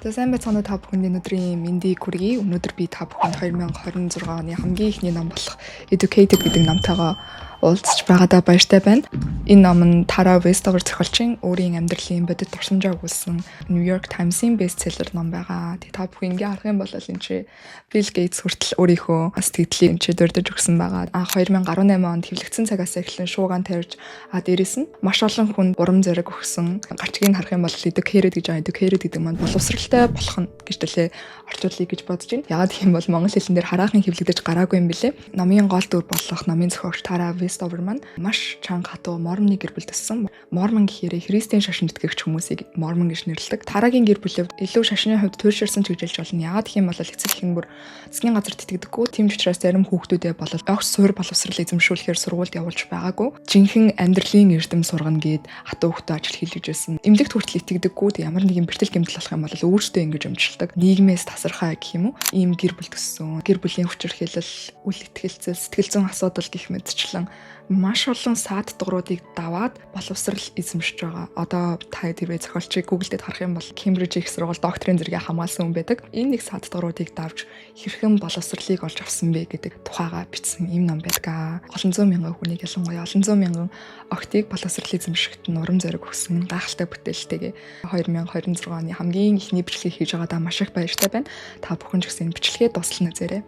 За сайн байцгаана та бүхэнд өнөөдрийн мэндийг хүргэе. Өнөөдөр би та бүхэнд 2026 оны хамгийн ихний ном болох Educated гэдэг номтойгоо уулзч байгаадаа баяртай байна. Энэ ном нь Tara Westover зохиолчийн өөрийн амьдралын бодит дурсамжаа өгүүлсэн New York Times-ийн бестселлер ном байгаа. Тэгээ та бүхэн ингээ харах юм бол энэ чи Bill Gates хүртэл өөрийнхөө сэтгэлийг чи дурдж өгсөн байгаа. 2018 онд хэвлэгдсэн цагаас эхлэн шуугаан тарьж дээрэс нь маш олон хүнд урам зориг өгсөн. Гарчгийг харах юм бол Educated гэж байгаа. Educated гэдэг маань боловсралтай болох нь гэж тэлээ орчуулъя гэж бодож байна. Ягаад гэх юм бол монгол хэлэн дээр хараахан хэвлэгдэж гараагүй юм бэлээ. Номын гол дүр болох номын зохиогч Tara Westover маань маш чанга хатуу Мормоны гэр бүл төссөн. Мормон гэхээр христийн шашинд итгэгч хүмүүсийг Мормон гэж нэрлэдэг. Тарагийн гэр бүлээ илүү шашны хувьд туйлширсан ч гэж хэлж болно. Ягаад гэх юм бол эцэг хэн бүр засгийн газар итгэдэггүй. Тийм ч учраас зарим хүүхдүүдээ болол огт суур боловсрал эзэмшүүлэхээр сургуульд явуулж байгаагүй. Жинхэнэ амьдралын эрдэм сургана гээд хатуу хүүхдээ ажил хийлгэж байсан. Эмнэлэгт хүртэл итгэдэггүй. Ямар нэгэн бэртэл гэмтэл болох юм бол өөртөө ингэж өмжилдэг. Нийгмээс тасархай гэх юм уу? Ийм гэр бүл төссөн. Гэр бүлийн хүчирхийлэл, үл итгэлцэл, сэтгэл зүйн асуудал гэх мэтчлэн маш олон саад дугууруудыг даваад боловсрал эзэмшиж байгаа. Одоо та тэрвээ зохиолчийг Google-д харах юм бол Cambridge их сургууль докторийн зэрэгээ хамгаалсан хүн байдаг. Энэ нэг саад дугууруудыг давж хэрхэн боловсралыг олж авсан бэ гэдэг тухайга бичсэн юм ном байдаг. Олон зуун мянган хүнийг ялангуяа олон зуун мянган охтыг боловсрал эзэмшигт нь урам зориг өгсөн гайхалтай бүтээлтэйгээ 2026 оны хамгийн ихний бичлэгийг хийж байгаадаа маш их баяртай байна. Та бүхэн ч гэсэн бичлэгээ дуусна үзээрэй.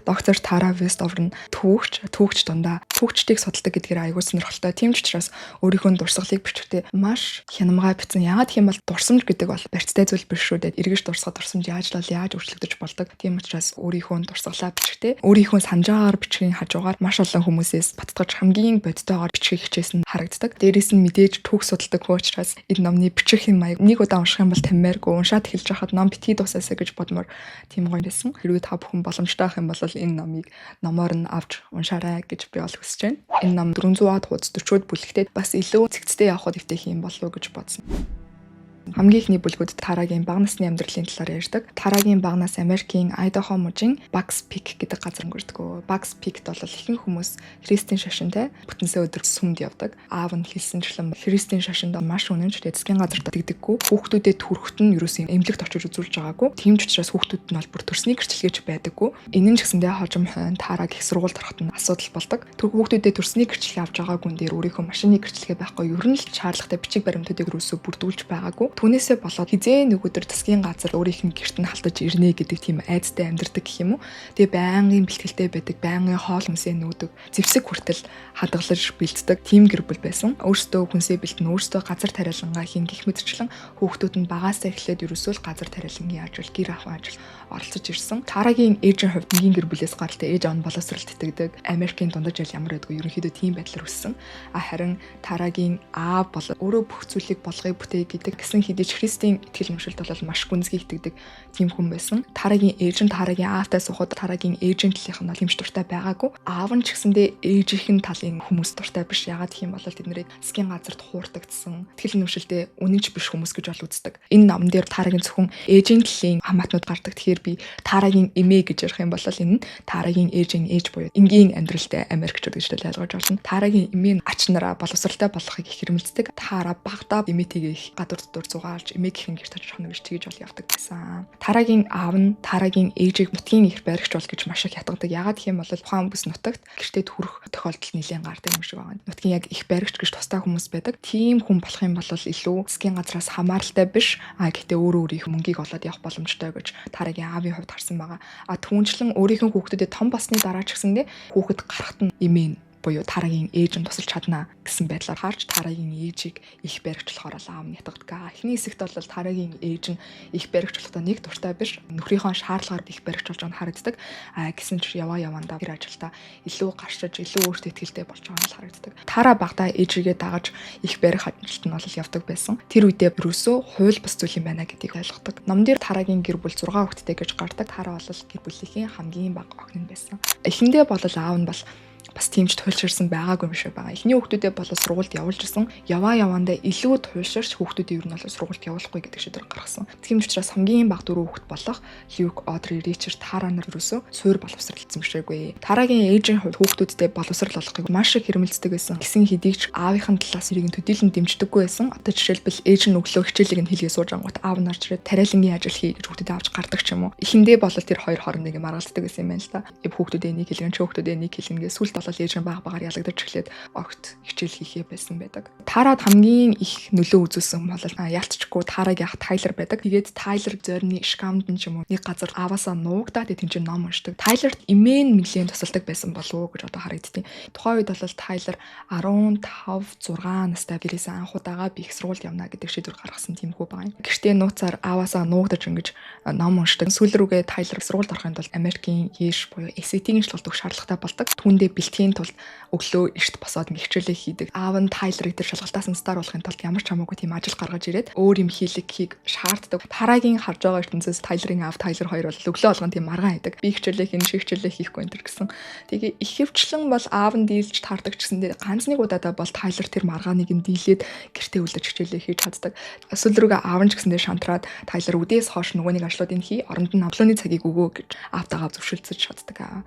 Доктор Tara Westover нь түүхч дундаа түүхчдийг судалдаг гэдгээр аягүй сонирхолтой. Тийм ч учраас өөрийнхөө дурсгалыг бичгтээ маш хянамгай бичсэн. Яагаад гэх юм бол дурсамж гэдэг бол барьцтай зүйл биш шүү дээ. Эргэж дурсахад дурсамж яаж өөрчлөгдөж болдог. Тийм учраас өөрийнхөө дурсгалаа бичгтээ өөрийнхөө санаж байгаагаар бичгийн хажуугаар маш олон хүмүүсээс баттгаж хамгийн бодитойгоор бичгийг хичээсэн харагддаг. Дээрээс нь мэдээж түүх судалдаг хөө учраас энэ номны бичих юм аяг нэг удаа унших юм бол таммааргүй уншаад эхэлж байхад ном битгий дуусаасаа гэж бодмоор тийм гоё байсан. Хэрвээ та бүхэн боломжтой байх юм бол энэ номыг номоор нь авч уншаарай гэж би бол хүсэж байна. Энэ ном 400-аад хуудас 40-од бүлэгтэй бас илүү цэгцтэй явахад дэвтэх юм болов уу гэж бодсон. Хамгийн ихний бүлгүүд Тарагийн бага насны амьдралын талаар ярьдаг. Тарагийн бага нас Америкийн Айдахо мужийн Bucks Peak гэдэг газар өнгөрдөг. Bucks Peak-д бол ихэнх хүмүүс христийн шашинтай бүтэнсээ өдөр сүмд явдаг. Аав нь хэлсэнчлэн христийн шашинд маш үнэнч засгийн газарт тэгдэггүй. Хүүхдүүдэд төрөхт нь ерөөсөө эмнэлэгт очиж үзүүлж байгаагүй. Тийм ч учраас хүүхдүүд нь бол бүр төрсний гэрчлэгээч байдаггүй. Энэ нь ч гэсэндээ хожим хойно Тараг их сургуульд ороход нь асуудал болдог. Хүүхдүүдэд төрсний гэрчлэгээ авч байгаагүй дээр өөрийнхөө машины гэрчлэгээ байхгүй. Ер нь л шаардлагатай бичиг баримтуудыг ерөөсөө бүрдүүлж байгаагүй. Түүнээсээ болоод хизээ нөгөөдөр засгийн газар өөрийнх нь гэрт нь халтаж ирнэ гэдэг тийм айдастай амьдардаг гэх юм уу. Тэгээ байнгын бэлтгэлтэй байдаг, байнгын хоол хүнсээ нүүдэг, зэвсэг хүртэл хадгалж бэлддэг тийм гэр бүл байсан. Өөрсдөө хүнсээ бэлтэн, өөрсдөө газар тариалангаа хийн гэх мэтчлэн хүүхдүүд нь багаасаа эхлээд ерөөсөө л газар тариалангийн ажил, гэр ахуйн ажил оролцож ирсэн. Тарагийн ээжийн хувьд нэгэн гэр бүлээс гаралтай ээж аав нь боловсролт итгэдэг. Америкийн дундаж ил ямар байдгүй ерөнхийдөө тийм байдлаар өссөн. Харин Тарагийн аав бол өөрөө бүх зүйлийг болгоё бүтээе гэдэг гэсэн хэдиж христийн итгэл өмшөлт бол маш гүнзгий итгэдэг тийм хүн байсан. Тарагийн ээж нь Тарагийн аавтай сухад Тарагийн ээжийн талынх нь хэмж дуртай байгаагүй. Аав нь ч гэсэндээ ээжийнх нь талын хүмүүс дуртай биш. Ягаад гэх юм бол тэднийг засгийн газарт хуурдагдсан итгэл өмшөлтөө үнэнч биш хүмүүс гэж бол үздэг. Энэ номон дээр Тарагийн зөвхөн ээжийн талын хамаатнууд гардаг. Тэгэхээр би Тарагийн эмээ гэж ярих юм бол энэ нь Тарагийн ээжийн ээж буюу энгийн амьдралтай Америкчууд гэж ойлгож болно. Тарагийн эмээ нь ач нараа боловсралтай болохыг их хэрмэлцдэг. Тара багтаа эмээтэйгээ их гадуур дотор зугаалж эмээ гихэн гэрт очиж хоног гэж тэгж бол явдаг байсан. Тарагийн аав нь Тарагийн ээжийг нутгийн их баригч бол гэж маш их ятгадаг. Ягаад гэх юм бол тухайн бүс нутагт гэртээ төрөх тохиолдол нэлээд гардаг юм шиг байна. Нутгийн яг их баригч гэж тустай хүмүүс байдаг. Тийм хүн болох юм бол илүү засгийн газраас хамааралтай биш. Гэхдээ өөрөө өөрийнх мөнгийг олоод явах боломжтой гэж Тарагийн аавын хувьд харсан байгаа. Түүнчлэн өөрийнх нь хүүхдүүдэд том басны дараа ч гэсэндээ хүүхэд гарахт нь эмээ буюу Тарагийн ээж нь тусалж чадна гэсэн байдлаар харж Тарагийн ээжийг их баригчлахаар аав нь ятгадаг. Эхний хэсэгт бол Тарагийн ээж нь их баригчлахдаа нэг дуртай биш. Нөхрийнхөө шаардлагаар их баригч болж байгааг харагддаг. Гэсэн ч явандаа гэр ажилдаа илүү гарчиж илүү өөртөө ихтэй болж байгаа нь харагддаг. Тара багтаа ээжигээ дагаж их барих ажилд нь бол явдаг байсан. Тэр үедээ ерөөсөө хууль бус зүйл юм байна гэдгийг ойлгодог. Ном дээр Тарагийн гэр бүл 6 хүүхэдтэй гэж гардаг. Тара бол гэр бүлийнхээ хамгийн бага охин нь байсан. Эхэндээ бол аав нь бол бас тиймч туйлширсан байгаагүй юм шиг байгаа. Эхний хүүхдүүдээ болоо сургуульд явуулж исэн. Яваандаа илүү туйлширч хүүхдүүдийн ер нь болоо сургуульд явуулахгүй гэдэг шийдвэр гаргасан. Тийм ч учраас хамгийн бага 4 хүүхэд болох Люк, Одри, Ричард, Тара нар ерөөсөө суур боловсрал эзэмшээгүй. Тарагийн ээжийн хувьд хүүхдүүдтэй боловсрал олохыг маш их хэрмэлцдэг байсан. Гисэн хэдий ч аавынхын талаас иргэн төдийлөн дэмждэггүй байсан. Одоо жишээлбэл ээж нь өглөө хичээлийг нь хэлгээ сууж ангууд аав нарч ирээд тариалангийн ажил хий гэж хүүхдэд авч гардаг ч юм уу. Эхэндээ болол тэр хоёр хоорондоо ингэ маргалддаг байсан юм байна л да. Хүүхдүүдээ нэг хэлгэн ч хүүхдүүдээ нэг хэлгэнгээ сүлд болол ээж нь багаар ялагдаж эхлээд огт хичээл хийхээ байсан байдаг. Тарад хамгийн их нөлөө үзүүлсэн бол ялцчихгүй Тарагийн ах Тайлер байдаг. Тэгээд Тайлер зорины шкамд нь ч юм уу нэг газар аваасаа нуугдаад тэнцэн ном уншдаг. Тайлерт имэн нэглэн тусалдаг байсан болов уу гэж одоо харагдтiin. Тухайн үед бол Тайлер 15, 6 настай гэрээсээ анхудаага би их сургуульд явна гэдэг шийдвэр гаргасан тийм хүү байгаа юм. Гэртээ нууцаар аваасаа нуугдаж ингэж ном уншдаг. Сүүл рүүгээ Тайлер сургуульд орохын тулд Америкийн ЕШ буюу SAT-ийн шалгалт өгөх шаардлагатай болдог. Түүндээ бэлтгэхийн тулд өглөө эрт босоод хичээлээ хийдэг. Аав нь Тайлерыг тэр шалгалтаас нь стар болохын тулд ямар ч хамаагүй тийм ажил гаргаж ирээд өөр юм хийх шаарддаг. Тарагийн харж байгаа ертөнцөөс Тайлерийн аав Тайлер хоёр бол өглөө болгон тийм маргаан хийдэг. Би хичээлээ хийн, хичээлээ хийхгүй энэ гэсэн. Тэгээ ихэвчлэн бол аав нь дийлж таардаг ч гэсэндээ ганц нэг удаадаа бол Тайлер тэр маргааныг нь дийлээд гэртээ үлдэж хичээлээ хийж чаддаг. Сүүл рүүгээ аав нь ч гэсэндээ шантраад Тайлер үдээс хойш нөгөөний ажлуудыг хий, оронд нь авлооны цагийг өгөө гэж аавтайгаа зөвшөлдсөж чаддаг.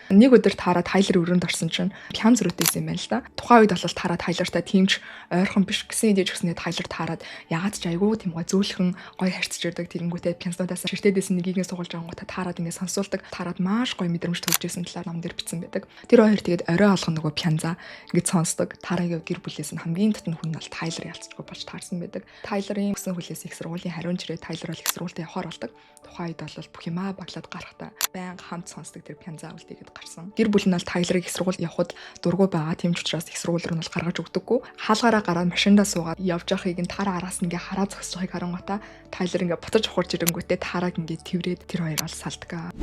Нэг өдөр Тара Тайлер өрөөнд орсон чинь пиан зөрүүтэйсэн юм байна л да. Тухайн үед бол Тара Тайлертай тиймч ойрхон биш гэсэн идэж өгснээр Тайлер Тарад ягаад ч айгүй тийм гой зөөлхөн гой харьцаж ирдэг. Тэгэнгүүтээ пианснуудаас ширтээдсэн нэгийг суулж байгаа гоо Тарад ингэ сонсуулдаг. Тарад маш гой мэдрэмж төрж исэн талаар ном дээр бичсэн байдаг. Тэр хоёр тэгээд орой алган нөгөө пианза ингэ сонсдог. Тарагийн гэр бүлээс нь хамгийн татна хүн бол Тайлер ялцчихгүй болж таарсан байдаг. Тайлерийн өсөн хүлээс их сургуулийн хариун жирээ Тайлер бол их сургуультай явахаар болдог. Тухайн үед бол бүх юмаа баглаад гарахтаа байнга хамт сонсдог тэр пианза үлдээгээд гарсан. Гэр бүл нь бол Тайлерыг их сургууль явахад дургу байгаа. Тийм ч учраас их сургууль руу нь гаргаж өгдөггүй. Хаалгаараа гараад машиндаа суугаад явж байхыг нь Тара араас ингээ хараа зогсож байгааг харангуйта Тайлер ингээ бутаж ухарч ирэнгүүтээ Тараг ингээ тэврээд тэр хоёр бол салдаг.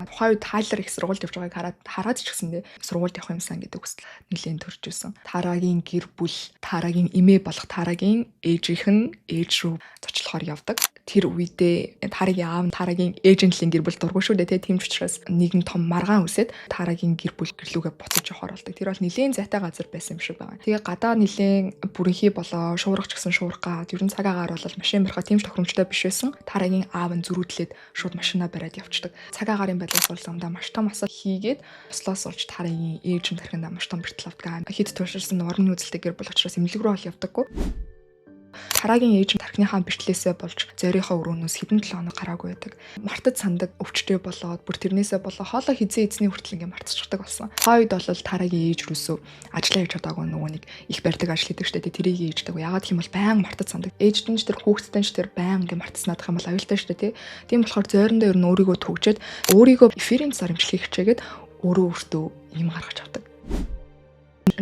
Тухайн үед Тайлер их сургуульд явж байгааг хараад ч гэсэндээ сургуульд явах юмсан гэдэг хүсэл нэлээд төрж исэн. Тарагийн гэр бүл, Тарагийн эмээ болох Тарагийн ээжийнх нь ээж рүү зочлохоор явдаг. Тэр үедээ Тарагийн аав нь Тарагийн ээжинтлийн гэр бүл дургүй шүү дээ. Тийм ч учраас нэгэн том маргаан үсээд Тарагийн гэр бүл гэрлүүгээ буцаж явахаар болдог. Тэр бол нэлээд зайтай газар байсан юм шиг байна. Тэгээ гадаа нэлээд бүрэнхий болоо шуурах ч гэсэн шуурах гад ерөн цагаагаар бол машин барихаа тийм ч тохиромжтой биш байсан. Тарагийн аав нь зөрүүдлээд шууд машинаа бариад явчихдаг. Цагаагаар суулсандаа маш том асал хийгээд туслаас олж Тарагийн ээж нь тархиндаа маш том бэртэл авдаг. Хэд тууширсан урмны үзэлтэй гэр бүл учраас эмнэлэг рүү ол явдаггүй. Тарагийн ээж нь тархиныхаа бэртлээсээ болж зорийнхоо өрөөнөөс хэдэн 7 хоног гараагүй байдаг. Мартад сандаг өвчтэй болоод бүр тэрнээсээ болоо хоолой хизээ эзний хүртэл ингээ мартчихдаг болсон. Хойд бол Тарагийн ээж рүүсөө ажиллаа хийж чадаагүй нөгөө нэг их барьдаг ажил хийдэг штэ тэрийг ээждэг. Ягаад гэх юм бол баян мартад сандаг. Ээждэн ч тэр хүүхдтэй ч тэр баян ингээ мартснаадах юм бол аюултай штэ тий. Тийм болохоор зойрондоо ер нь өөрийгөө төгжээд өөрийгөө эфирийн цаар имжлэхийг хичээгээд өөртөө юм гаргаж авдаг.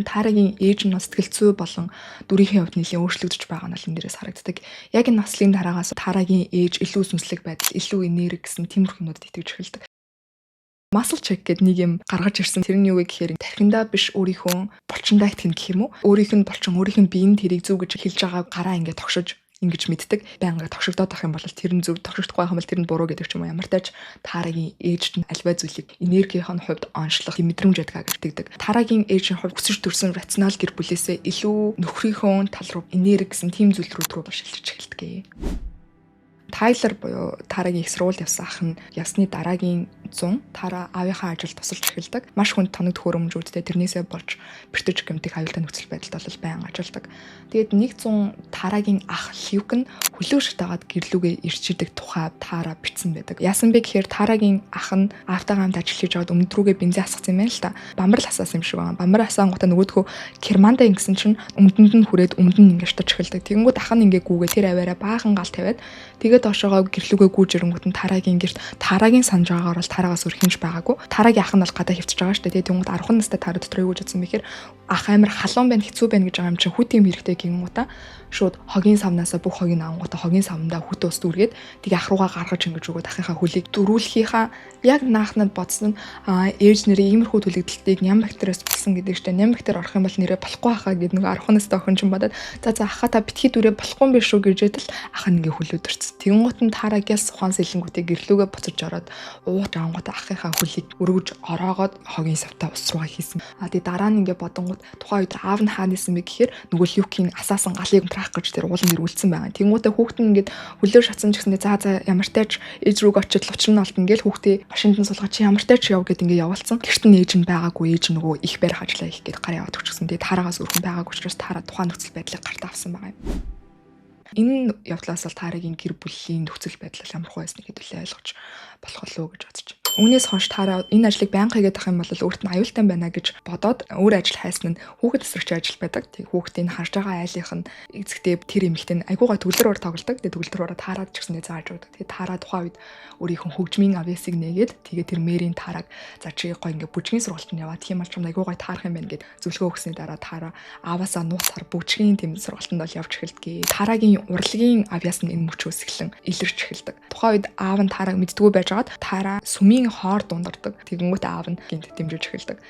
Тарагийн ээж нь сэтгэл зүй болон дүрийнхээ хувьд нэлээд өөрчлөгдөж байгаа нь л энэ дээрээс харагддаг. Яг энэ наслын дараагаас Тарагийн ээж илүү сүнслэг байдал, илүү энерги гэсэн тиймэрхүү юмнууд итгэж эхэлдэг. Muscle check гэдэг нэг юм гаргаж ирсэн. Тэр нь юу вэ гэхээр тархиндаа биш өөрийнхөө булчиндаа итгэн гэх юм уу? Өөрийнх нь булчин, өөрийнх нь биеийн тэрийг зөв гэж хэлж байгаа гараа ингээд тогшиж ингэж мэддэг. Байнга тогшигдоод байх юм бол тэр нь зөв, тогшигдохгүй байх юм бол тэр нь буруу гэдэг ч юм уу. Ямар тач Тарагийн ээжд нь альва зүйлийг энергийн хувьд онцлох мэдрэмж ядгаа гэртэгдэг. Тарагийн ээжийн хувьд өсөж төрсэн рационал гэр бүлээсээ илүү нөхрийнхөө тал руу энерги гэсэн тийм зүйл рүү шилжиж эхэлдэг. Тайлер буюу Тарагийн их сургууль явсан ах нь явсны дараагийн 100 Тара аавынхаа ажилд тусалж эхэлдэг. Маш хүнд тоног төхөөрөмжүүдтэй тэрнээсээ болж бэртэж гэмтэх аюултай нөхцөл байдалд бол байнга ажилладаг. Тэгээд 100 Тарагийн ах Люк нь хөлөө шатаагаад гэрлүүгээ ирж ирдэг тухай Тара бичсэн байдаг. Яасан бэ гэхээр Тарагийн ах нь аавтайгаа хамт ажил хийж байгаад өмнөд рүүгээ бензин асгасан юм байна л та. Бамбар л асаасан юм шиг байна. Бамбар асаангуудаа нөгөөдхөө кермандаа ингэсэн чинь өмдөнд нь хүрээд өмд нь ингэ шатаж эхэлдэг. Тэгэнгүүт ах нь ингэ гүүгээ тэр аваараа баахан гал тавиад тэгээд доошоогоо гэрлүүгээ гүйж ирэнгүүт нь Тарагийн гэрт Тарагийн санаж байгаагаар бол Тарагаас өрхинж байгаагүй. Тарагийн ах нь бол гадаа хөвчөж байгаа шүү дээ. Тэгээд тэнгууд 10 настай Тара дотор юу гэж бодсон бэхээр ах амар халуун байна, хэцүү байна гэж байгаа юм чинь хүүтийн хэрэгтэй гингуудаа шууд хогийн савнасаа бүх хогийг авангуудаа хогийн савндаа хүүхдээ ус дүүргээд тэгээ ах руугаа гаргаж ингэж өгөөд ахынхаа хөлийг дөрүүлэхийнхаа яг наахнад бодсон ээж нэрээ иймэрхүү төлөгдөлтийг ням бактериас болсон гэдэг чинь ням бактери орох юм бол нэрээ болохгүй хаа гэдэг нэг архунастай охин ч бодоод за ахаа та битгий дүрээ болохгүй юм биш шүү гэжэд л ах нь ингээ хөлөөдөрц. Тэнгуут нь таарагаас ухаан сэлэнгүүтээ гэрлүүгээ буцаж ороод ууж авангуудаа ахынхаа хөлийг өргөж ороогоод хогийн савтаа ус руугаа хийсэн. Тэгээ дараа нь ингээ бодонгууд тухайн үед аав нь хаа нисэн бэ гэхээр нөгөө Люкийн асаасан галыг унтраах гэж тэр уулан нэрвүүлсэн байгаа. Тэнгуутаа хүүхэд нь ингээд хөлөө шатсан ч гэсэндээ за ямар тач ээж рүүг очиж лувчин нь олдно гээл хүүхдээ машинд нь суулгаад чи ямар тач яв гэд ингээ явуулсан. Гэрт нь ээж нь байгаагүй ээж нөгөө их барих ажиллаа их гээд гар яваад өчгсөн. Тэгээ таараагаас өрхөн байгаагүй учраас таараа тухайн нөхцөл байдлыг гартаа авсан байгаа юм. Энэ явдлаас бол таарагийн гэр бүлийн нөхцөл байдал ямар хөө байсныг хэдүүлээ ойлгож болох болов гэж бодож байна. Үүнээс хойш таараа энэ ажлыг байнга хийгээд ах юм бол өөрт нь аюултай байна гэж бодоод өөр ажил хайсан нь хүүхэд эсрэгч ажил байдаг. Тэг хүүхдийн харж байгаа айлынх нь эзэгтэй тэр эмэгтэй нь айгуугаа төгөлдөр тоглодог. Тэг төгөлдөр таараад ч гэсэндээ зааж өгдөг. Тэг таараа тухайн үед өөрийнхөө хөгжмийн авьяасыг нээгээд тэгээ тэр мэрийн таараг за чи гой ингээ бүжгийн сургалтанд яваа. Тийм бол ч юм айгуугаа таарах юм байна гэд зөвлөгөө өгсөний дараа таараа ааваасаа нууцаар бүжгийн тэм сургалтанд бол явж эхэлдэг. Таарагийн урлагийн авьяас нь энэ мөчөөс эхлэн илэрч эхэлдэг. Тухайн үед аав нь таараг мэддгүү байжгаад таараа сүмийн хоор дундардаг. Тэгэнгүүт аав нь гинт дэмжиж эхэлдэг.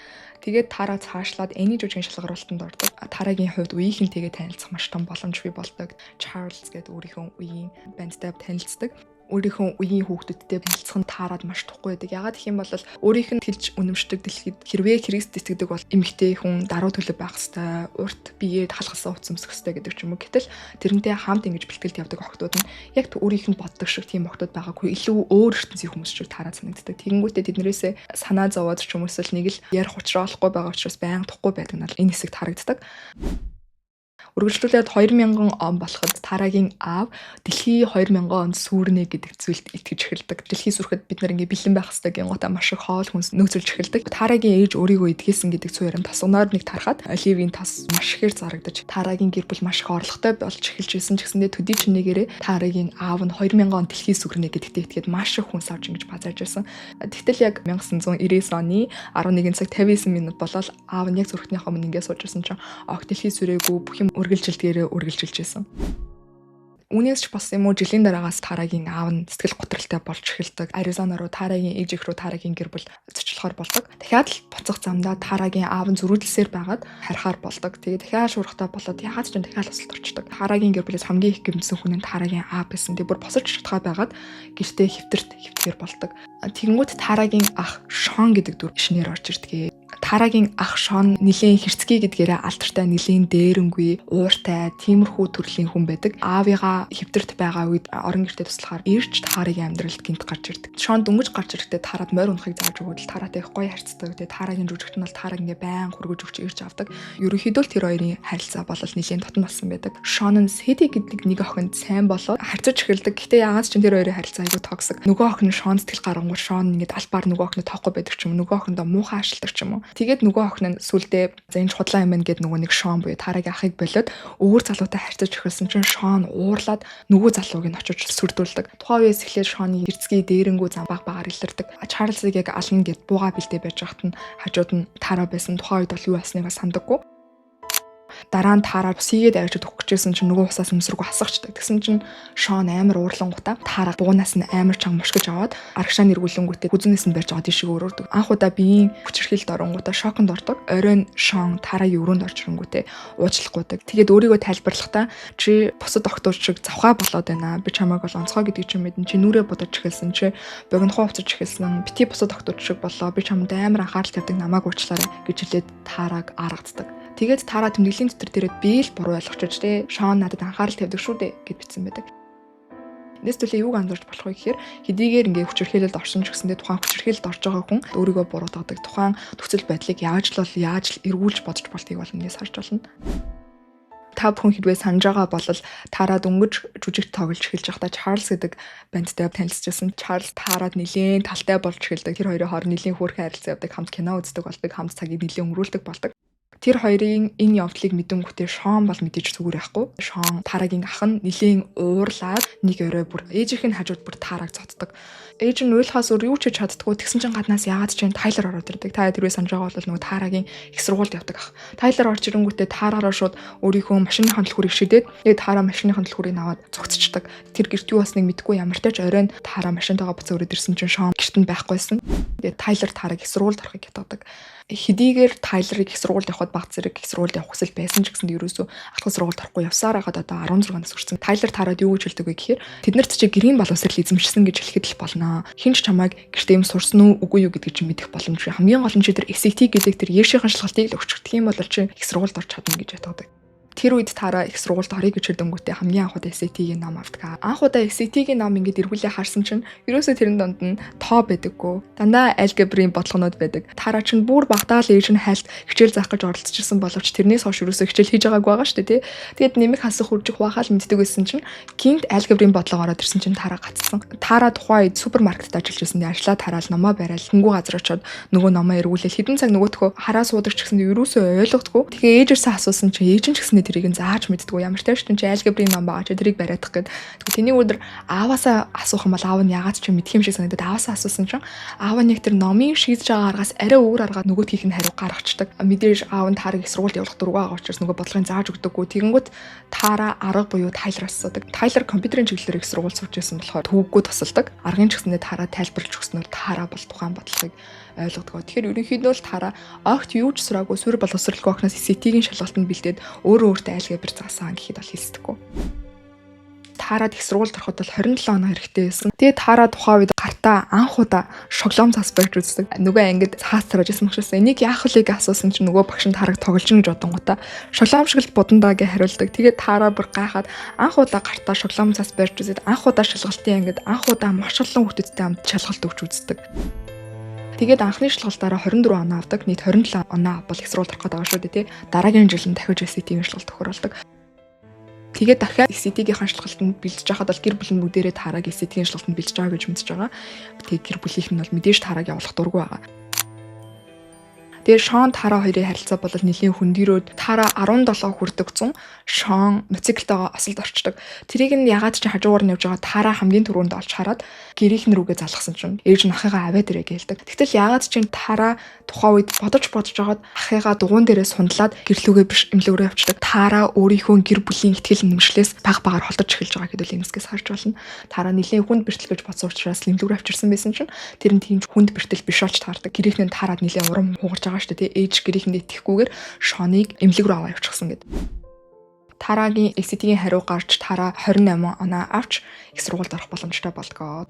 Тэгээд таараа цаашлаад эний жүжигний шалгаруулалтанд ордог. Таарагийн хувьд үеийнхэнтэйгээ танилцах маш том боломж бий болдог. Чарлз гэдэг өөрийнхөө үеийн бандтай танилцдаг. Өөрийнхөө үеийн хүүхдүүдтэй танилцах нь таарад маш тухгүй байдаг. Ягаад гэх юм бол өөрийнх нь тэлж үнэмшдэг дэлхийд хэрвээ хэрэгс тэтгэдэг бол эмэгтэй хүн даруй төлөв байх хэвээр, урт биеэд халахсан утас өмсөх хэвээр гэдэг ч юм уу. Гэтэл тэрнтэй хамт ингэж бэлтгэлд явдаг охтууд нь яг өөрийнх нь боддог шиг тийм охтууд байгаагүй илүү өөр ертөнцийн хүмүүс шиг таарад санагддаг. Тэгэнгүүтээ тэднэрээсээ санаа зовоод ч юм уу эсвэл нэг л ярих учраа олохгүй байгаа учраас байнга тухгүй байдаг нь энэ хэсэгт харагддаг. Үргэлжлүүлээд 2000 он болоход Таарагийн аав дэлхий 2000 онд сүрнэ гэдэг зүйлд итгэж эхэлдэг. Дэлхий сүрэхэд бид нар ингээ бэлэн байх хэрэгтэй гингуудаа маш их хоол хүнс нөөцөлж эхэлдэг. Таарагийн ээж өөрийгөө идгээсэн гэдэг цуу ярим тасгнаар нэг тарахад Оливийн тас маш ихээр зарагдаж Таарагийн гэр бүл маш их орлоготой болж эхэлж ирсэн ч гэсэндээ төдий чинээгээрээ Таарагийн аав нь 2000 он дэлхий сүрнэ гэдэгтээ итгээд маш их хүнс авч ингэж базааж ирсэн. Тэгтэл яг 1999 оны 11 цаг 59 минут болол аав нь яг зүрхтнийхөө өмнө ингээ сууж ирсэн чинь огт дэлхий сүрээгүй бүх юм үргэлжилдгээрээ үргэлжилж байсан. Үүнээс ч бас юм уу жилийн дараагаас Таарагийн аав нь сэтгэл готролтой болж эхэлдэг. Аризона руу Таарагийн ээж их рүү Таарагийн гэр бүл зочлохоор болдог. Дахиад л буцах замдаа Таарагийн аав нь зөрүүлсээр байгаад харихаар болдог. Тэгээ дахиад шуурхтай болоод ягаад ч дахиад осолт орчдөг. Таарагийн гэр бүлээс хамгийн их гэмсэн хүн нь Таарагийн аав байсан. Тэг бүр босож чадхаа байгаад гэртээ хэвтэр болдог. Тэгэнгүүт Таарагийн ах Шон гэдэг дүр ишнэр орж ирдэг. Таарагийн ах Шон нилийн хэрцгий гэдгээрээ алдартай нилийн дээрэнгүй ууртай тиймэрхүү төрлийн хүн байдаг. Аавыгаа хэвтэрт байгаа үед орон гэртээ туслахаар ирж Таарагийн амьдралд гинт гарч ирдэг. Шон дөнгөж гарч ирэхдээ Таарад морь унахыг зааж өгөөд Таараатай их гоё харьцдаг. Тэгээ Таарагийн жүжигт нь бол Таараг ингээ байн хургуж өгч ирж авдаг. Ерөнхийдөө л тэр хоёрын харилцаа бол нилийн дотн болсон байдаг. Шон нь Сэди гэдэг нэг охинд сайн болоод харьцаж эхэлдэг. Гэтэ яагаад ч тэр хоёрын харилцаа айгүй токсик. Нөгөө охин нь Шон сэтгэл гарангуй Шон ингээд албаар нөгөө охиноо тоохгүй байдаг ч юм уу. Нөгөө охиндоо муухай ашигладаг ч юм уу. Тэгээд нөгөө охин нь сүлдээ за энэ худлаа юм байна гэд нөгөө нэг Шон буюу Таарагийн ахыг болоод өөр залуутай харьцаж эхэлсэн чинь Шон уурлаад нөгөө залууг нь очиж сүрдүүлдэг. Тухайн үеэс эхлээд Шоны хэрцгий дээрэнгүү зам багаар илэрдэг. Чарльзыг яг ална гэд бууга бэлдээ байж хахад нь хажууд нь Таара байсан. Тухайн үед бол юу болсныг сандаггүй. Дараа нь Таараа бусийгээд авчид өгөх гэжсэн чинь нөгөө усаас өмсрөг хасагчдаг. Тэгсэн чинь Шон амар уурлангуудаа Таараа буунаас нь амар чанга мушгиж аваад арагшаа нэргүүлэнгүүтээ гүзэнээс нь барьж аваад ишиг өрөөрдөг. Анх удаа биеийн хүчирхийлд оронгуудаа шоконд ордог. Оройн Шон Таарагийн өрөөнд орж ирэнгүүтээ уучлахгүйдэг. Тэгээд өөрийгөө тайлбарлахдаа чи бусад охтууд шиг завхаа болоод байна. Би чамайг бол онцгой гэдгийг чи мэдэн чи нүрээ бодож эхэлсэн чи богинохоо уцаж эхэлсэн. Бити бусад охтууд шиг болоо. Би чамд амар анхаарал тавьдаг намайг уучлаарай гэж хэлээд Таарааг аргацдаг. Тэгээд Таара тэмдэглэлийн дотор дээрээ би л буруу ойлгочих дээ. Шон надад анхаарал тавьдаг шүү дээ гэд бичсэн байдаг. Энэс төлөө юуг анзаарч болох вэ гэхээр хэдийгээр ингээ хүчирхийлэлд орсон ч гэсэндээ тухайн хүчирхийлэлд орж байгаа хүн өөрийгөө буруутгадаг. Тухайн нөхцөл байдлыг яаж л эргүүлж бодож болтгийг бол эндээс харж болно. Та бүхэн хэрвээ санаж байгаа бол Таараа дөнгөж жүжигт тоглож эхэлж байхдаа Чарльз гэдэг бандтай танилцчихсан. Чарльз Таарад нэлээд талтай болж эхэлдэг. Тэр хоёрын хооронд нэлээд хөөрхөн харилцаа явдаг. Хамт кино үздэг болдог. Хамт цагийг нэлээд өнгөрүүлдэг болдог. Тэр хоёрын энэ явдлыг мэдэнгүүтээ Шон бол мэдээж зүгээр байхгүй. Шон Тарагийн ах нь нилийн уурлаад нэг орой бүр ээжийнх нь хажууд бүр Тараг цотдог. Ээж нь уйлахаас өөр юу ч хийж чаддгүй. Тэгсэн чинь гаднаас яагаад ч Тайлер ороод ирдэг. Та тэрвээ санаж байгаа бол нөгөө Тарагийн их сургуульд явдаг ах. Тайлер орж ирэнгүүтээ Тараараа шууд өөрийнхөө машиныхаа түлхүүрийг шидээд тэгээд Тара машиныхаа түлхүүрийг аваад цогцчдаг. Тэр гэрт юу басныг мэдгүй ямартай ч оройн Тара машинтайгаа буцаа өрөөд ирсэн чинь Шон гэрт нь байхгүйсэн. Тэгээд Тайлер Тараг их сургуульд орохыг ятгадаг. Хэдийгээр Тайлерыг их сургуульд явахад баг зэрэг их сургуульд явах хүсэл байсан ч гэсэн ерөөсөө ахлах сургуульд орохгүй явсаар хагаад одоо 16 нас хүрсэн. Тайлер Тараад юу гэж хэлдэг вэ гэхээр тэднэрт чи гэрийн боловсрол эзэмшсэн гэж хэлэхэд л болно. Хинч чамайг гэртээ юм сурсан уу үгүй юу гэдгийг чи мэдэх боломжгүй. Хамгийн гол нь чи тэр SAT гэдэг тэр яшийн шалгалтыг л өгч гэх юм бол чи их сургуульд орч чадна гэж ятгадаг. Тэр үед Тара их сургуульд орё гэж хэлдэнгүүтээ хамгийн анхудаа SAT-ийн ном авдаг. Анхудаа SAT-ийн ном ингээд эргүүлээ харсан чинь ерөөсөө тэрэн донд нь тоо байдаггүй. Дандаа алгебрийн бодлогонууд байдаг. Тара чинь бүр багтаа л ээж нь хайлт хичээл заах гэж оролцчихсан боловч тэрнээс хойш ерөөсөө хичээл хийж байгааг байгаа шүү дээ, тий. Тэгээд нэмэг хасах үржих бахаал мэддэг байсан чинь гинт алгебрийн бодлого ороод ирсэн чинь Тара гацсан. Тара тухайн үед супермаркетд ажиллаж байсан. Ажлаа тараал номоо барайл хөнгүү газар очоод нөгөө номоо эргүүлээл хэдэн цаг нөгөөдхөө хараа суудаг ч гэсэн ерөөсөө ойлгохгүй. Тэгээ ээжээсээ асуусан чинь ээж нь ч гэсэн тэрийг нь зааж мэддэггүй. Ямар ч тааш чинь алгебрийн ном байгаа ч тэрийг бариадах гээд. Тэний өдөр ааваасаа асуух юм бол аав нь ягаад ч мэдх юм шиг санагдаад ааваасаа асуусан чинь аав нь яг тэр номын шийдэж байгаа аргаас арай өөр аргаар нөгөөдхийнх нь хариу гаргацдаг. Мэдээж аав нь Тарыг их сургуульд явуулах дургүй байгаа учраас нөгөө бодлогын зааж өгдөггүй. Тэгэнгүүт Тара арга буюу Тайлераас асуудаг. Тайлер компьютерийн чиглэлээр их сургууль сурч байсан болохоор төвөггүй тусалдаг. Аргын ч гэсэндээ Тара тайлбарлаж өгснөөр Тара бол тухайн бодлогыг ойлгодгоо. Тэгэхээр ерөнхийдөө л Тара огт юу ч сураагүй суурь боловсралгүй охноос SAT-ийн шалгалтанд бэлдээд өөрөө өөртөө алгебр заасан гэхэд бол хэлсдэггүй. Тараад их сургуульд ороход бол 27 хоног хэрэгтэй байсан. Тэгээ Тара тухайн үед гартаа анх удаа шоглоом цаас барьж үздэг. Нөгөө ангид цаас тарааж ирсэн багшаас энийг яах вүлийг асуусан чинь нөгөө багш нь Тараг тоглож ин гэж бодонгуудаа шоглоом шиг л будандаа гэж хариулдаг. Тэгээ Тара бүр гайхаад анх удаа гартаа шоглоом цаас барьж үзээд анх удаа шалгалтын ангид анх удаа маш олон хүүхдүүдтэй хамт шалгалт өгч үздэг. Тэгээд анхны шалгалтаараа 24 оноо авдаг. Нийт 27 оноо авбал их сургуульд орох гэдэг байгаа шүү дээ, тий. Дараагийн жил нь дахиж SAT-ийн шалгалт тохируулдаг. Тэгээд дахиад SAT-ийн шалгалтанд бэлдэж байхад бол гэр бүл нь бүгдээрээ Тараг SAT-ийн шалгалтанд бэлдэж байгаа гэж мэдж байгаа. Тэгээд гэр бүлийнх нь бол мэдээж Тараг явуулах дургүй байгаа. Тэгээд Шон Тара хоёрын харилцаа бол нэлийн хөндөрөөд Тара 17 хүрдэг зун Шон моциклтойгоо осолд орчдөг. Тэрийг нь ягаад ч хажуугаар нь явж байгаа Тара хамгийн түрүүнд олж хараад гэрийнх нь рүүгээ залгасан чинь ээж нь ахыгаа аваад ирээ гэлдэг. Тэгтэл ягаад ч Тара тухайн үед бодож байгаад ахыгаа дугуун дээрээ сундлаад гэрлүүгээ биш эмнэлгөрөө явчихдаг. Тара өөрийнхөө гэр бүлийн ихтгэл нэмшлээс баг багаар холдож эхэлж байгаа гэдэг юмскээс харж байна. Тара нэлийн хүнд бэртэл гэж бодсон учраас эмнэлгөрөө авчирсан байсан чинь тэр нь тийм хүнд бэртэл биш болж таардаг. Гэрийнх нь Тараад нэлийн урам хугарч байгаа шүү дээ. Ээж гэрийнхэндээ итгэхгүйгээр Шоныг эмнэлэг рүү аваа явчихсан гэдэг. Тарагийн SAT-ийн хариу гарч Тара 28 оноо авч их сургуульд орох боломжтой болдгоо.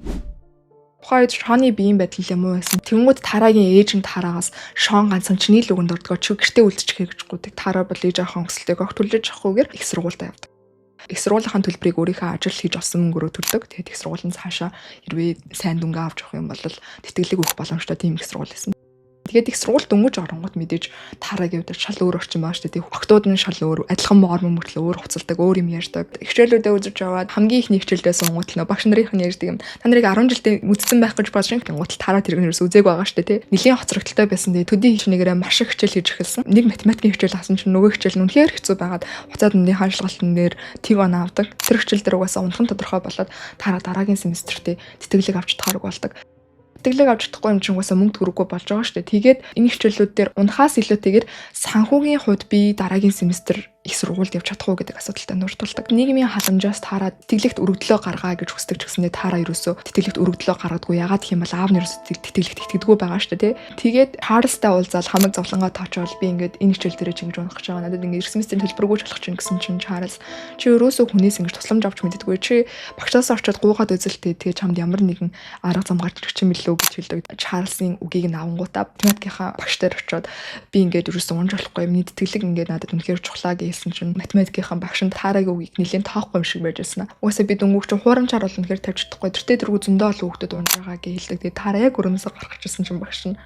Тухайн үед Шоны биеийн байдал нэлээд муу байсан. Тэнгүүд Тарагийн ээж нь Тараагаас Шон ганцхан чиний л үгэнд ордгоо чи гэртээ үлдчихээ гэж гуйдаг. Тара бол ээж ахын өсөлтөйг огт хүлээж авахгүйгээр их сургуульд явдаг. Их сургуулийн төлбөрийг өөрийнхөө ажил хийж олсон мөнгөөрөө төлдөг. Тэгээд их сургуулийн цаашаа хэрвээ сайн дүнгээ авч явах юм бол тэтгэлэг өгөх боломжтой тийм их сургууль байсан. Тэгээд их сургуульд дөнгөж оронгууд мэдээж Тарагийн үед шал өөр орчин байгаа шүү дээ. Октод нь шал өөр, адилхан морм мөртлөө өөр хуцалдаг, өөр юм ярьдаг. Хичээлүүдээ үзэж яваад хамгийн ихний хичээлдээ сунгууд л нөө багш нарын нь ярьдаг юм. Та нарыг 10 жилдээ үдцсэн байх гэж бодсон юм. Гутал Тара тэрэг нэрс үзээг байгаа шүү дээ, тий. Нэлийн хоцрогдолтой байсан. Тэгээд төдий хичнээгээрээ маш их хичээл хийж эхэлсэн. Нэг математикийн хичээл хасан чинь нөгөө хичээл нь үнэхээр хэцүү байгаад хуцаад нь хаалшгалтын дээр тэг оноо авдаг. Тэр хичээл дээр угаасаа унтхан тодорхой болоод Тара дараагийн семестртээ тэтгэлэг авч чадхаарг болдог. Тэтгэлэг авч чадахгүй юм чинь угаасаа мөнгө төгрөггүй болж байгаа шүү дээ. Тэгээд энэ хичээлүүд дээр унахаас илүүтэйгээр санхүүгийн хувьд би дараагийн семестр их сургуульд явж чадах уу гэдэг асуудалтай нуртулдаг. Нийгмийн халамжаас Тара тэтгэлэгт өргөдлөө гаргаа гэж хүсдэг ч гэсэндээ Тара ерөөсөө тэтгэлэгт өргөдлөө гаргадаггүй. Ягаад гэх юм бол аав нь ерөөсөө тэтгэлэгт итгэдэггүй байгаа шүү дээ, тий. Тэгээд Чарльзтай уулзаал хамаг зовлонгоо тоочвол би ингээд энэ хичээл дээр ингэж унах гэж байгаа. Надад ингээд семестрийн төлбөргүй болох чинь гэсэн чинь Чарльз чи ерөөсөө хүнээс ингэж тусламж авч мэддэггүй. Чи багшаас очиод гуугаад үзэлтэй тэгээд чамд ямар нэгэн арга зам гарч ирэх юм билүү гэж хэлдэг. Чарльзын үгийг нь авангуудаа математикийнхаа багш дээр очиод би ингээд ерөөсөө унж болохгүй. Миний тэтгэлэг ингээд надад үнэхээр чухлаа гэсэн чинь математикийн багш нь Тарагийн үгийг нэлээд тоохгүй юм шиг байж байна. Угаасаа би дөнгөж чинь хуурамчаар бол үнэхээр тавьж чадахгүй. Тэртээ дөрвөө зөндөө л хүүхдүүд унж байгаа гэж хэлдэг. Тэгээд Тара яг өрөөмсөөр гарах гэсэн чинь багш нь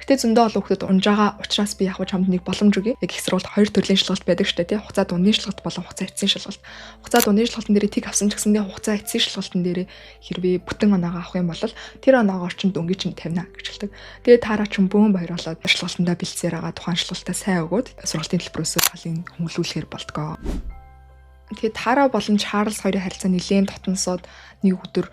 Гэтэ зөндөө олон хүүхдүүд унж байгаа учраас би яг чамд нэг боломж өгье. Яг их сургуульд хоёр төрлийн шалгалт байдаг шүү дээ, тий. Хугацаа дундын шалгалт болон хугацаа эцсийн шалгалт. Хугацаа дундын шалгалтын дээр тийг авсан ч гэсэндээ хугацаа эцсийн шалгалтын дээр хэрвээ бүтэн оноогоо авах юм бол тэр оноогоор чинь дөнгөж чинь тавина гэж хэлдэг. Тэгээ таараа чинь бөөн баяр болоод шалгалтандаа бэлцээр байгаа тухайн шалгалтаа сайн өгөөд сургалтын төлбөрөөсөө талын хүмүүлүүлэхээр болдгоо. Тэгээ Тара болон Чарлз хоёрын харилцаа нэлээд дотносоод нэг өдөр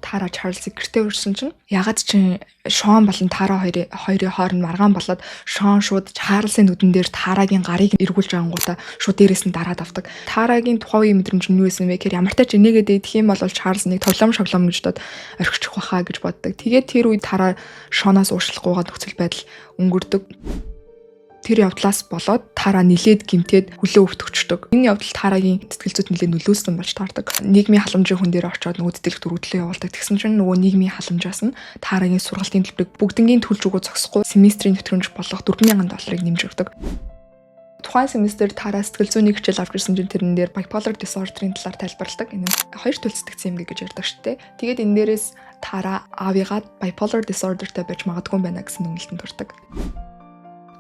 Тара Чарлзыг гэртээ урьдсан чинь ягаад ч Шон болон Тара хоёрын хооронд маргаан болоод Шон шууд Чарлзын нүдэн дээр Тарагийн гарыг эргүүлж ангуудаа шууд дээрээс нь дараад авдаг. Тарагийн тухайн үеийн мэдрэмж нь юу байсан бэ гэхээр ямар ч тач энийгээд идэх юм бол Чарлз нэг тоглоом шоглоом гэж дод орхичих байхаа гэж боддог. Тэгээд тэр үед Тара Шоноос уушлахгүйгээд нөхцөл байдал өнгөрдөг. Тэр явдлаас болоод Тара нилээд гимтээд хөлөө өвтгчдөг. Энэ явдал Тарагийн сэтгэл зүйд нэлээд нөлөөсөн болж таардаг. Нийгмийн халамжийн хүн дээр очиод нөгөө тэтгэл төрөлтлөө явуулдаг. Тэгсэн чинь нөгөө нийгмийн халамжаас нь Тарагийн сургалтын төлбөрийг бүгднгийн төлж өгөө зогсохгүй семестрийн төтгөмж болох $4,000 нэмж өгдөг. Тухайн семестр Тара сэтгэл зүйн хичээл авч ирсэн чинь тэрэн дээр bipolar disorder-ийн талаар тайлбарладаг. Энэ хоёр төрөл сэтгцэн эмгэг гэж ярьдаг шүү дээ. Тэгээд энэ дээрээс Тара аавыгаад bipolar disorder-тай байж магадгүй байна гэсэн үнэлтэнд хүрдэг.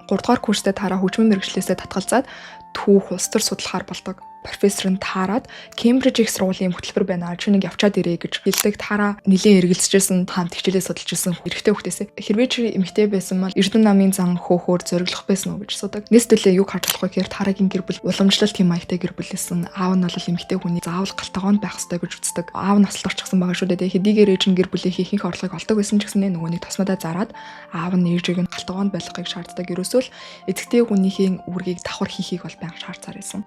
3 дугаар курстээ Тара хөгжмийн мэргэжлээсээ татгалзаад түүх улс төр судлахаар болдог. Профессор нь Тараад Кембриж их сургуулийн хөтөлбөр байна. Чи нэг явчаад ирээ гэж хэлдэг. Тара нэлээд эргэлзэжсэн хамт хичээлээ судалж ирсэн эрэгтэй хүүхдээсээ. Хэрвээ чи эмэгтэй байсан бол Эрдэнэ намын зан хөөхөөр зориглох байсан уу гэж асуудаг. Нийслэлээ юу харж болох вэ гэхээр Тарагийн гэр бүл уламжлалт хэм маягтай гэр бүлээсэн. Аав нь бол эмэгтэй хүний заавал галтгоонд байх ёстой гэж үздэг. Аав нь наслд орчихсон байгаа шүү дээ. Хэдийгээр ээж нь гэр бүлийнхээ ихэнх орлогыг олдог байсан ч гэсэн нөгөө нэг тосмодоо зараад аав нь ээжийг нь галтгоонд байлгахыг шаарддаг. Ерөөсөө л эцэгтэй хүнийхээ үүргийг давхар хийхийг бол байнга шаардсаар байсан.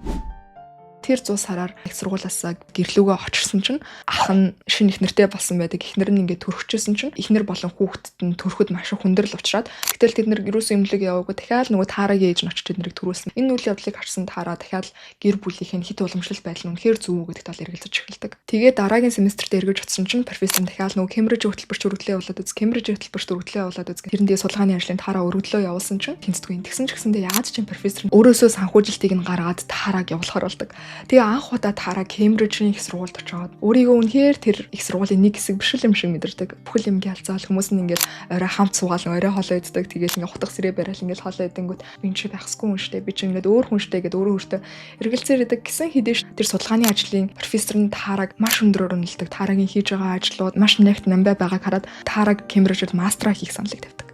Тэр 100 сараар их сургуулиасаа гэрлүүгөө очирсан чинь ах нь шинэ ихнэртэй болсон байдаг. Ихнэр нь ингээд төрөхчсэн чинь ихнэр болон хүүхдэд нь төрөхөд маш их хүндрэл учраад гэтэл тэд нэр юусэн имлэг яваагүй дахиад нөгөө Тарагийн ээж нь очиж тэднийг төрүүлсэн. Энэ үйл явдлыг харсан Тара дахиад гэр бүлийнх нь хит уламжлалт байдал нь үнэхээр зөв үү гэдэгт бол эргэлзэж эхэлдэг. Тэгээд дараагийн семестрт эргэж очсон чинь профессор нь дахиад нөгөө Кембрижийн хөтөлбөрч өргөдлөө явуулаад үз. Кембрижийн хөтөлбөрч өргөдлөө явуулаад үз. Тэрэндээ судалгааны ажлын Тара өргөдлөө явуулсан чинь тэнцдэггүй. Тэгсэн ч гэсэндээ ягаад ч профессор нь өөрөөсөө санхүүжилтийг нь гаргаад Тараг явуулахар болдог. Тэгээ анх удаа Тара Кембрижийн их сургуульд очоод өөрийгөө үнэхээр тэр их сургуулийн нэг хэсэг биш юм шиг мэдэрдэг. Бүхэл юм гялцаал хүмүүс нь ингээд орой хамт суугаал орой хоолоо иддэг. Тэгээд ингээд хутга сэрээ барайл ингээд хоолоо идэнгүүт би чи байхсгүй хүн штэ. Би чи ингээд өөр хүн штэ гэд өөрөө өөртөө эргэлзээр идэг гэсэн хэдий тэр судалгааны ажлын профессор нь Тараг маш өндөрөөр үнэлдэг. Тарагийн хийж байгаа ажлууд маш нэгт намбай байгааг хараад Тараг Кембрижид мастера хийх саналыг тавьдаг.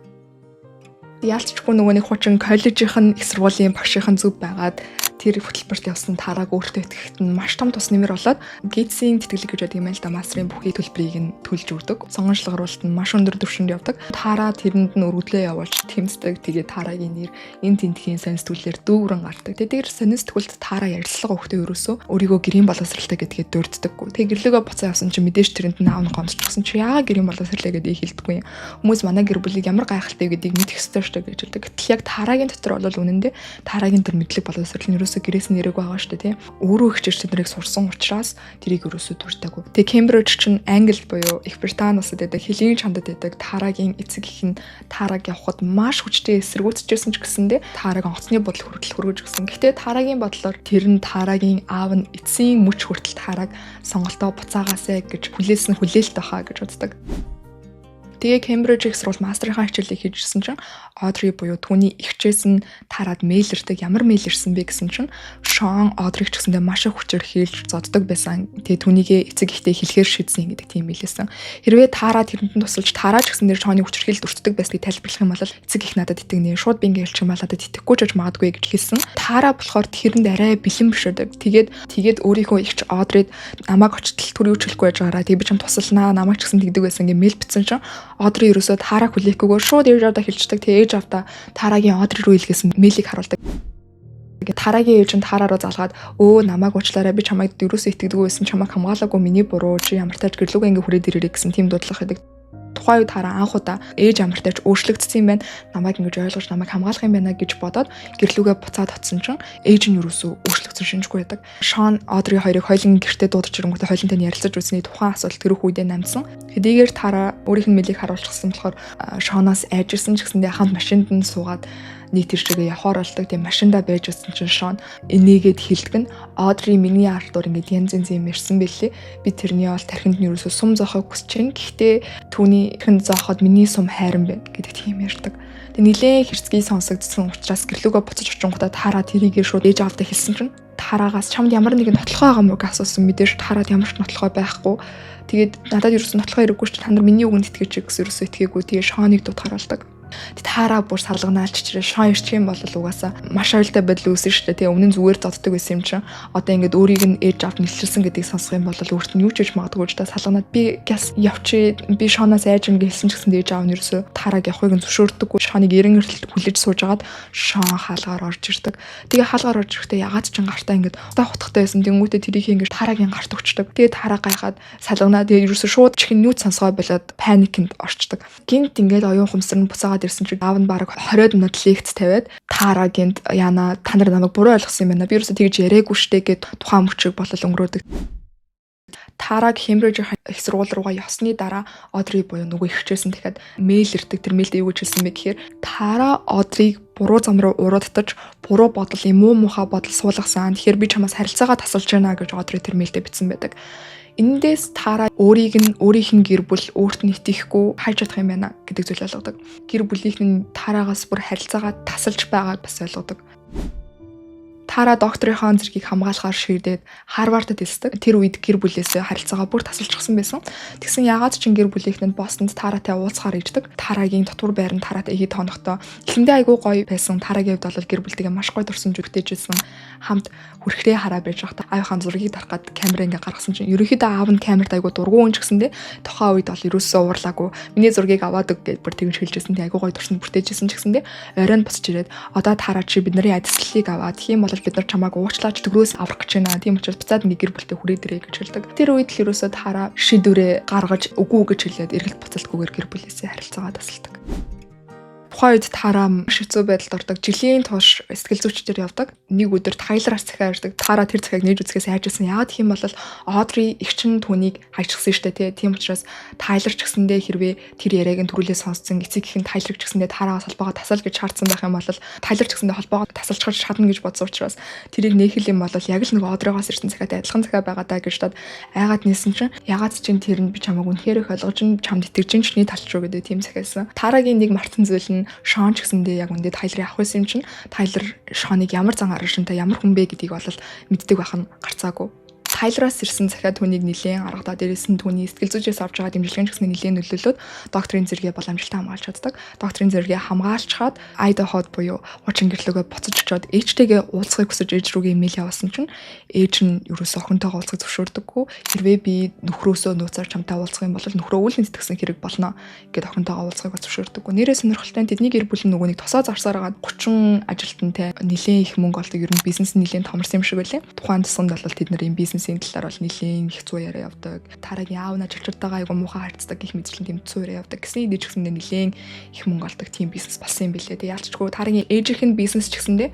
Яалтчгүй нөгөө нэг хучин коллежийн их сургуулийн багшийн зөв байгаад тэр хөтөлбөрт явсан Тараг өөртөө итгэхэд нь маш том тус нэмэр болоод Гейтсийн тэтгэлэг гэж байдаг юм л да мастрын бүхий төлбөрийг нь төлж өгдөг. Сонгон шалгаруулалт нь маш өндөр түвшинд явдаг. Тара тэрэнд нь өргөдлөө явуулж тэмцдэг. Тэгээ Тарагийн нэр энэ тентхийн сонь сэтгүүлээр дүүрэн гардаг. Тэгээд сонь сэтгүүлд Тара ярилцлага өгөхдөө ерөөсөө өөрийгөө гэрийн боловсралтай гэдгээ дурддаггүй. Тэгээ гэрлөөгөө буцаа явсан чинь мэдээж тэрэнд нь аав нь гомдчихсан чи яагаад гэрийн боловсралтай гэдгийг хэлдэггүй юм. Хүмүүс манай гэр бүлийг ямар гайхалтай гэдгийг мэдэх ёстой шүү гэж хэлдэг. Гэтэл яг Тарагийн дотор бол үнэндээ Тарагийн тэр мэдлэг боловсрал нь ерөөсөө гэрээс нь нэрэг байгаа шүү дээ, тийм. Өөрөө их чирч тэднийг сурсан учраас тэрийг ерөөсөө дуртаагүй. Тэгээ Кембриж чинь Англи буюу Их Британи улсад байдаг хэлийн чандад байдаг Тарагийн эцэг их нь Тараг явхад маш хүчтэй эсэргүүцэжсэн ч гэсэндээ Тараг онгоцны бодол хүртэл хүргэж гисэн. Гэхдээ Тарагийн бодлоор тэр нь Тарагийн аав нь эцсийн мөч хүртэл Тараг сонголтоо буцаагаасай гэж хүлээсэн хүлээлт байхаа гэж үздэг. Тэгээ Кембриж их сургууль мастрынхаа хичээлийг хийжсэн чинь Одри буюу түүний эгчээс нь Тараад мэйлэрдэг. Ямар мэйл ирсэн бэ гэсэн чинь Шон Одриг ч гэсэндээ маш их хүчээр хийлж зоддог байсан. Тэгээ түүнийгээ эцэг ихтэй хэлэхээр шийдсэн гэдэг тийм мэйлээсэн. Хэрвээ Тараад тэрэнд нь тусалж Тараач гэсэндээ Шоны хүчээр хийлж дурддаг байсныг тайлбарлах юм бол эцэг их надад итгэнэ. Шууд би ингэ хэлчих юм бол надад итгэхгүй ч гэж магадгүй гэж хэлсэн. Тараа болохоор тэрэнд арай бэлэн биш байдаг. Тэгээд өөрийнхөө эгч Одрид намайг очтол түр юу ч хэлэхгүй байж байгаараа тэгээ би ч тусалнаа намайг ч гэсэн тэгдэг байсан ингэ мэйл бичсэн чинь Одри ерөөсөө Тараг хүлээхгүйгээр шууд ээж авдаа хэлчихдэг. Тэгээ ээж авдаа Тарагийн Одри руу илгээсэн мэйлийг харуулдаг. Тэгээ Тарагийн ээж нь Тараа руу залгаад намайг уучлаарай би чамайг ерөөсөө итгэдэггүй байсан чамайг хамгаалаагүй миний буруу чи ямар тааж гэрлүүгээ ингээ хүрээд ирээрэй гэсэн тийм дуудлага хийдэг. Тухайн үед Тараа анх удаа ээж амартайч өөрчлөгдсөн юм байна. Намайг ингэж ойлгож намайг хамгаалах юм байна гэж бодоод гэрлүүгээ буцаад утсан чинь ээж нь юусоо өөрчлөгдсөн шинжгүй байдаг. Шон Одри хоёрыг хоёлын гэртээ дуудаж ирэнгүүтээ хоёлынтай нь ярилцаж үзсний тухайн асуудал тэрөх үедээ намсан. Хэдийгээр Тараа өөрийнх нь мэлийг харуулчихсан болохоор Шоноос айжирсан ч гэсэндээ хамт машинд нь суугаад нэг тэр чигээ явахаар болдог. Тэгээ машиндаа байж утсан чинь Шон энийгэд хэлдэг нь Одри миний ардуур ингээд янз янз юм ярьсан бэлээ. Би тэрний бол тархинд нь юусоо сум зоохыг хүсэж байна. Гэхдээ түүний тархинд зооход миний сум хайран байна гэдэг тийм ярьдаг. Тэгээ нилээн хэрцгий сонсогдсон учраас гэрлүүгөө буцаж очингуудаа Тара тэрийгээ шууд ээж авдаа хэлсэн чинь Тараагаас чамд ямар нэгэн нотлохой байгаа мó гэж асуусан. Мэдээж Тараад ямар ч нотлохой байхгүй. Тэгээд надад ерөөсөн нотлохой хэрэггүй ч та нар миний үгэнд итгэж гэсэн ерөөсөө итгээгүй. Тэгээ Шоныг дутгаруулдаг. Таараа бүр салганаалч чирээ Шон ирчих юм бол угаасаа маш аюултай байдал үүснэ шүү дээ. Тэгээ өмнө нь зүгээр доддог байсан юм чинь одоо ингээд өөрийг нь ээж авд нэлчилсэн гэдгийг сонсох юм бол өөрт нь юу ч хийж магадгүй ч та салганаад би гяс явчих би Шоноос айж юм гэлсэн ч гэсэн ээж аав нь ерөөсөө Таарааг явахыг нь зөвшөөрдөггүй. Шоныг эрен эрэлт хүлээж суужгаад Шон хаалгаар орж ирдэг. Тэгээ хаалгаар орж ирэхдээ ягаад ч гартаа ингээд удаа хутгатай байсан. Тэнгүүтээ тэрийг ингээд Таараагийн гарт өгчдөг. Тэгээ Таараа гайхаад салганаа тэгээ ерөөсөө шууд чихэн нүүц сонсгоо болоод паникэнд орчдөг. Гинт ингээд оюун хумсар нь буцаагаад ирсэн чинь аав нь бараг 20 минут лекц тавиад Таараагийнд яана та нар намайг буруу ойлгосон юм байна. Би ерөөсөө тэгж яриаггүй штэ гэд тухайн мөчийг болол өнгөрөөдөг. Таараг Хембриж их сургууль руугаа явсны дараа Одри буюу нөгөө ихчээс нь дахиад мэйл ирдэг. Тэр мэйлд юу гэж хэлсэн бэ гэхээр Таараа Одрийг буруу зам руу уруудтаж буруу бодол юм уу муухай бодол суулгасан. Тэгэхээр би чамаас харилцаагаа тасалж байна гэж Одри тэр мэйлдээ бичсэн байдаг. Эндээс Таараа өөрийнх нь гэр бүл өөрт нь итгэхгүй хайж чадах юм байна гэдэг зүйл ойлгодог. Гэр бүлийнх нь Таараагаас бүр харилцаагаа тасалж байгааг бас ойлгодог. Таараа докторийнхоо зэргийг хамгаалахаар шийдээд Харвардд элсдэг. Тэр үед гэр бүлээсээ харилцаагаа бүр тасалчихсан байсан. Тэгсэн ягаад ч гэр бүлийнх нь Бостонд Таараатай уулзахаар ирдэг. Таараагийн дотор байр нь Таараатай ихэд тонохдоо эхэндээ айгүй гоё байсан. Таараагийн хувьд бол гэр бүлтэйгээ маш гоё дурсамж өгтэйжсэн. Хамт хүрхрээ хараа байж байхдаа аавынхаа зургийг дарахад камер ингээ гаргасан чинь ерөнхийдөө аав нь камерт айгүй дургуун ч гэсэндээ тухайн үед бол ерөөсөө уурлаагүй. Миний зургийг аваад өг гэж бүр тэгж хэлжсэн. Тэг айгүй гоё дурсамж бүтээжсэн ч гэсэндээ оройн буцаж ирээд одоо Таараа чи бидний адислалыг аваад тийм бол бид нар чамааг уучлаач төгрөөс аврах гэж байна. Тийм учраас буцаад ингээ гэр бүлтэй хүрээд ирээ гэж хэлдэг. Тэр үед л ерөөсөө Таараа шийдвэрээ гаргаж үгүй гэж хэлээд эргэлт буцалтгүйгээр гэр бүлээсээ харилцаагаа тасалдаг. Тухайн үед Таараа шивцүү байдалд ордог. Жилийн турш сэтгэл зүйчдэр явдаг. Нэг өдөр Тайлараас захиа ирдэг. Таараа тэр захиаг нээж үзэхээс хайжсан. Яагаад гэх юм бол Одри эгчин түүнийг хайчихсан шүү дээ. Тийм учраас Тайлар ч гэсэндээ хэрвээ тэр яриаг нь түрүүлээ сонссон эцэг их нь Тайлар ч гэсэндээ Таараагаас холбоогоо тасал гэж шаардсан байх юм бол Тайлар ч гэсэндээ холбоогоо тасалчихж шатна гэж бодсон учраас тэрийг нэхэл юм бол яг л нэг Одригоос ирсэн захиатай адилхан захиа байгаа даа гэж дод айгаад нисэн чинь ягаад ч тэр нь би чамайг үнэхээр их ойлгож чамд итгэж чиний талч руу гэдэг тийм захиасан. Таараагийн нэг мартсан зүйл нь Шон ч гэсэндээ яг үндэ Тайлрыг авах байсан юм чинь Тайлар Шоныг ямар зан аргашинтай ямар хүн бэ гэдгийг бол мэддэг байх нь гарцаагүй. Тайлраас ирсэн захиа түүнийг нилээн аргадаа дээрээс нь түүний сэтгэл зүйчээс авч байгаа дэмжлэгэн ч гэсэн нилээн нөлөөлөд докторийн зэрэгээ боломжтой хамгаалж чаддаг. Докторийн зэрэгээ хамгаалчаад Айдаход буюу хуучин гэрлөөгөө буцаж очиод ээжтэйгээ уулзахыг хүсэж ээж рүүгээ имэйл явуулсан чинь ээж нь ерөөсөө охинтойгоо уулзах зөвшөөрдөггүй. Хэрвээ би нөхрөөсөө нууцаар чамтай уулзах юм бол нөхрөө үүлэн сэтгсэн хэрэг болно гэд охинтойгоо уулзахыг зөвшөөрдөггүй. Нэрээ сонирхолтой тэдний гэр бүл нь нөгөө нэг тосоо зарсаар агаад 30 ажилтнтай нилээн их мөнгө олдог. Ер нь бизнес нилээн томорсон юм шиг байлаа. Тухайн тусганд бол тэд нар юм бизнесийн талаар бол нилээн их зүй яриа явдаг. Таараагийн аав нь ажилчдаагаа айгу муухай харцдаг гэх мэтлэн тэм зүй яриа явдаг. Гэсний дэд ч гэсэндээ нилээн их мөнгө олдог тийм бизнес болсон юм билээ. Тэг ялчгүй Таараагийн ээжийнх нь бизнес ч гэсэндээ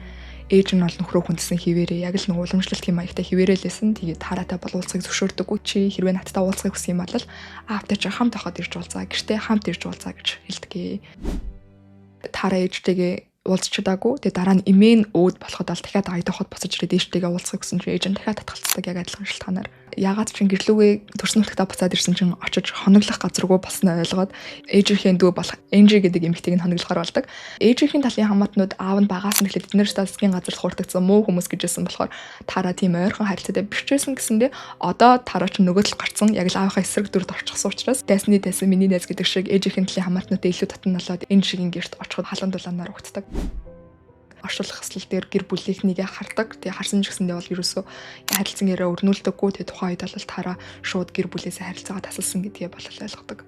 ээж нь бол нөхрөө хүндсэн хിവэрээ яг л нэг уламжлалт юм маягтай хിവэрэлсэн. Тэгээд Таараатай бол уулзахыг зөвшөөрдөггүй. Чи хэрвээ надтай уулзахыг хүсэх юм бол аавтай ч хамт байхад ирж уулзаа. Гэртээ хамт ирж уулзаа гэж хэлдэг. Таараа ээжтэйгээ уулзч чадаагүй. Тэгээ дараа нь имэн өөд болоход бол дахиад Айдаход буцаж ирээд ээжтэйгээ уулзах гэсэн чинь ээж нь дахиад татгалцдаг яг адилхан шалтгаанаар. Ягаад ч гэрлүүгээ төрсөн нутагтаа буцаад ирсэн чинь очиж хоноглох газаргүй болсноо ойлгоод ээжийнхээ дүү болох Энжи гэдэг эмэгтэйг нь хоноглохоор болдог. Ээжийнхээ талын хамаатнууд аав нь багаас нь эхлээд эдгээр статистикийн газар хуурдагдсан муу хүмүүс гэжсэн болохоор Таараа тийм ойрхон харилцаатай бичсэн гэсэндээ одоо Таараа ч нөгөө тал гарцсан яг л аавынхаа эсрэг дүрд орчихсон учраас дайсны дайсан миний дайс гэдэг шиг ээжийнхээ талын хамаатнуудаа илүү татан болоод Энжигийн гэрт очиход халуун дулаанаар угтдаг. Оршуулах хэсэл дээр гэр бүлийнхнийгээ хардаг. Тэгээ харсан ч гэсэндээ бол ерөөсөө харилцан яриа өрнүүлдэггүй. Тэгээ тухайн үед бол Таараа шууд гэр бүлээсээ харилцаагаа тасалсан гэдгээ бол ойлгодог.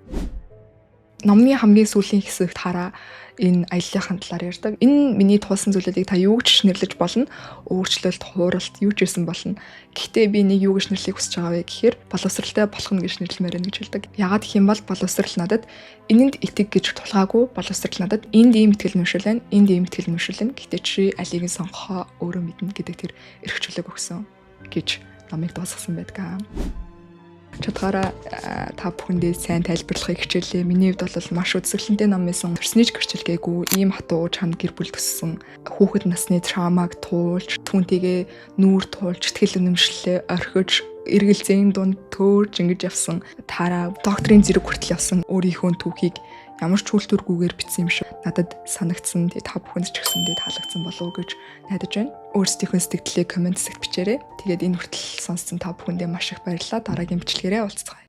Номны хамгийн сүүлийн хэсэгт Таараа энэ аяллахын талаар ярьдаг. Энэ миний туулсан зүйлүүдийг та юу гэж нэрлэж болно? Өөрчлөлт, хууралт, юу ч байсан болно. Гэхдээ би нэг юу гэж нэрлэхийг хүсэж байгаа вэ гэхээр боловсралтай болох нь гэж нэрлэмээр байна гэж хэлдэг. Ягаад гэх юм бол боловсрал надад энэнд итэг гэж тулгаагүй боловсрал надад энд ийм итгэл нүшил байна, энд ийм итгэл нүшил байна. Гэхдээ чи алийг нь сонгохоо өөрөө мэднэ гэдэг тэр эрхчлөлөг өгсөн гэж номыг дуусгасан байдаг. Чадгаараа та бүхэндээ сайн тайлбарлахыг хичээлээ. Миний хувьд бол маш үзэсгэлэнтэй ном байсан. Төрсний ч гэрчлэгээгүй ийм хатуу чанд гэр бүл төссөн. Хүүхэд насны травмаг туулж, түүнтэйгээ нүүр туулж, сэтгэл үнэмшлээ орхиж, эргэлзээний дунд төөрж ингэж явсан. Таараа докторийн зэрэг хүртэл явсан өөрийнхөө түүхийг ямар ч үйлдвэргүйгээр бичсэн юм шиг надад санагдсан. Тэгээ та бүхэнд ч гэсэн таалагдсан болов уу гэж найдаж байна. Өөрсдийнхөө сэтгэлдээ комент хэсэгт бичээрэй. Тэгээд энэ хүртэл сонссон та бүхэндээ маш их баярлалаа. Дараагийн бичлэгээрээ уулзцгаая.